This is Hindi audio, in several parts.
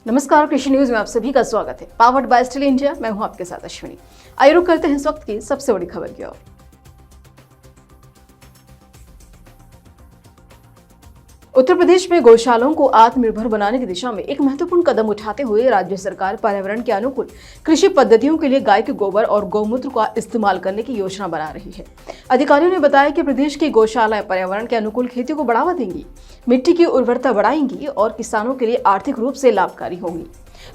नमस्कार, कृषि न्यूज में आप सभी का स्वागत है। पावर्ड बाय स्टील इंडिया, मैं हूं आपके साथ अश्विनी। आइए रुक करते हैं इस वक्त की सबसे बड़ी खबर की ओर। उत्तर प्रदेश में गौशालाओं को आत्मनिर्भर बनाने की दिशा में एक महत्वपूर्ण कदम उठाते हुए राज्य सरकार पर्यावरण के अनुकूल कृषि पद्धतियों के लिए गाय के गोबर और गौमूत्र का इस्तेमाल करने की योजना बना रही है। अधिकारियों ने बताया कि प्रदेश की गौशालाएं पर्यावरण के अनुकूल खेती को बढ़ावा देंगी, मिट्टी की उर्वरता बढ़ाएंगी और किसानों के लिए आर्थिक रूप से लाभकारी होंगी।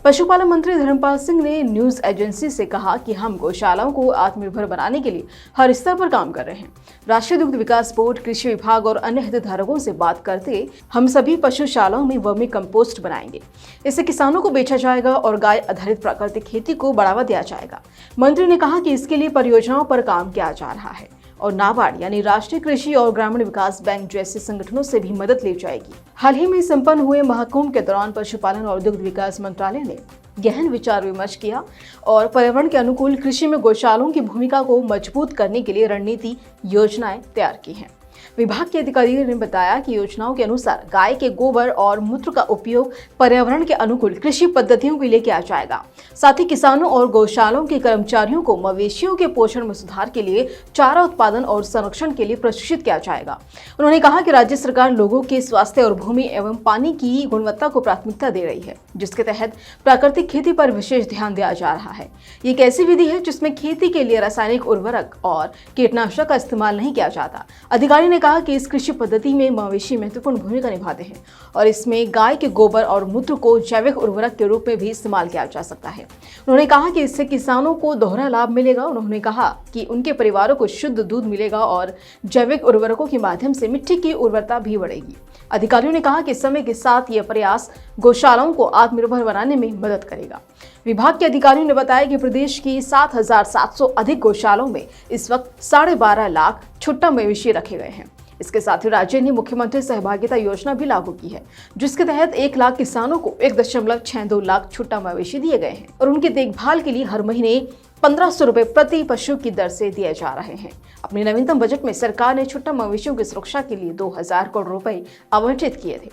पशुपालन मंत्री धर्मपाल सिंह ने न्यूज एजेंसी से कहा कि हम गौशालाओं को आत्मनिर्भर बनाने के लिए हर स्तर पर काम कर रहे हैं। राष्ट्रीय दुग्ध विकास बोर्ड, कृषि विभाग और अन्य हितधारकों से बात करते हम सभी पशुशालाओं में वर्मी कंपोस्ट बनाएंगे। इससे किसानों को बेचा जाएगा और गाय आधारित प्राकृतिक खेती को बढ़ावा दिया जाएगा। मंत्री ने कहा कि इसके लिए परियोजनाओं पर काम किया जा रहा है और नाबार्ड यानी राष्ट्रीय कृषि और ग्रामीण विकास बैंक जैसे संगठनों से भी मदद ली जाएगी। हाल ही में संपन्न हुए महाकुंभ के दौरान पशुपालन और दुग्ध विकास मंत्रालय ने गहन विचार विमर्श किया और पर्यावरण के अनुकूल कृषि में गौशालाओं की भूमिका को मजबूत करने के लिए रणनीति योजनाएं तैयार की हैं। विभाग के अधिकारी ने बताया कि योजनाओं के अनुसार गाय के गोबर और मूत्र का उपयोग पर्यावरण के अनुकूल कृषि पद्धतियों के लिए किया जाएगा। साथ ही किसानों और गौशालाओं के कर्मचारियों को मवेशियों के पोषण में सुधार के लिए चारा उत्पादन और संरक्षण के लिए प्रशिक्षित किया जाएगा। उन्होंने कहा कि राज्य सरकार लोगों के स्वास्थ्य और भूमि एवं पानी की गुणवत्ता को प्राथमिकता दे रही है, जिसके तहत प्राकृतिक खेती पर विशेष ध्यान दिया जा रहा है। ये एक ऐसी विधि है जिसमें खेती के लिए रासायनिक उर्वरक और कीटनाशक का इस्तेमाल नहीं किया जाता। अधिकारी ने कहा कि इस कृषि पद्धति में मवेशी महत्वपूर्ण भूमिका निभाते हैं और इसमें गाय के गोबर और मूत्र को जैविक उर्वरक के रूप में भी इस्तेमाल किया जा सकता है। उन्होंने कहा कि इससे किसानों को दोहरा लाभ मिलेगा। उन्होंने कहा कि उनके परिवारों को शुद्ध दूध मिलेगा और जैविक उर्वरकों के माध्यम से मिट्टी की उर्वरता भी बढ़ेगी। अधिकारियों ने कहा कि समय के साथ यह प्रयास गौशालाओं को आत्मनिर्भर बनाने में मदद करेगा। विभाग के अधिकारियों ने बताया कि प्रदेश की 7,700 अधिक गौशालाओं में इस वक्त 12.5 लाख छुट्टा मवेशी रखे गए हैं। इसके साथ ही राज्य ने मुख्यमंत्री सहभागिता योजना भी लागू की है, जिसके तहत 1 लाख किसानों को 1.62 लाख छुट्टा मवेशी दिए गए हैं और उनकी देखभाल के लिए हर महीने 1500 रुपए प्रति पशु की दर से दिए जा रहे हैं। अपने नवीनतम बजट में सरकार ने छुट्टा मवेशियों की सुरक्षा के लिए 2000 करोड़ रुपए आवंटित किए थे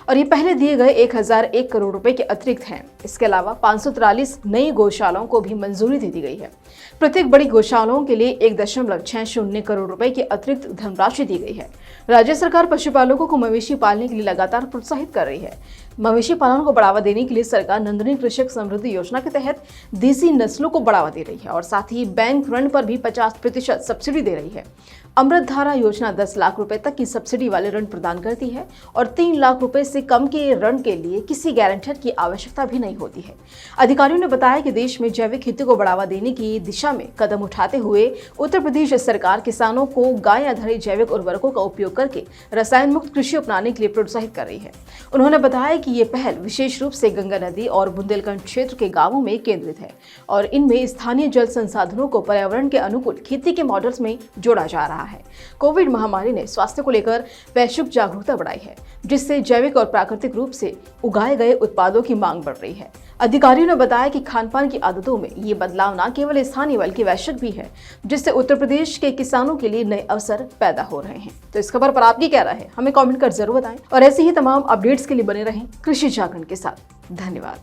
और ये पहले दिए गए 1001 करोड़ रुपए के अतिरिक्त हैं। इसके अलावा 543 नई गौशालाओं को भी मंजूरी दे दी गई है। प्रत्येक बड़ी गौशालाओं के लिए 1.60 करोड़ रुपए की अतिरिक्त धनराशि दी गई है। राज्य सरकार पशुपालकों को मवेशी पालने के लिए लगातार प्रोत्साहित कर रही है। मवेशी पालन को बढ़ावा देने के लिए सरकार नंदनी कृषक समृद्धि योजना के तहत देसी नस्लों को बढ़ावा दे रही है और साथ ही बैंक ऋण पर भी 50% सब्सिडी दे रही है। अमृत धारा योजना 10 लाख रुपए तक की सब्सिडी वाले ऋण प्रदान करती है और 3 लाख रुपए से कम के ऋण के लिए किसी गारंटर की आवश्यकता भी नहीं होती है। अधिकारियों ने बताया कि देश में जैविक खेती को बढ़ावा देने की दिशा में कदम उठाते हुए उत्तर प्रदेश सरकार किसानों को गाय आधारित जैविक उर्वरकों का उपयोग करके रसायन मुक्त कृषि अपनाने के लिए प्रोत्साहित कर रही है। उन्होंने बताया कि ये पहल विशेष रूप से गंगा नदी और बुंदेलखंड क्षेत्र के गांवों में केंद्रित है और इनमें स्थानीय जल संसाधनों को पर्यावरण के अनुकूल खेती के मॉडल्स में जोड़ा जा रहा है। कोविड महामारी ने स्वास्थ्य को लेकर वैश्विक जागरूकता बढ़ाई है, जिससे जैविक और प्राकृतिक रूप से उगाए गए उत्पादों की मांग बढ़ रही है। अधिकारियों ने बताया कि खान-पान की आदतों में ये बदलाव न केवल स्थानीय बल्कि वैश्विक भी है, जिससे उत्तर प्रदेश के किसानों के लिए नए अवसर पैदा हो रहे हैं। तो इस खबर पर आपकी क्या राय है, हमें कमेंट कर जरूर बताएं और ऐसे ही तमाम अपडेट्स के लिए बने रहें कृषि जागरण के साथ। धन्यवाद।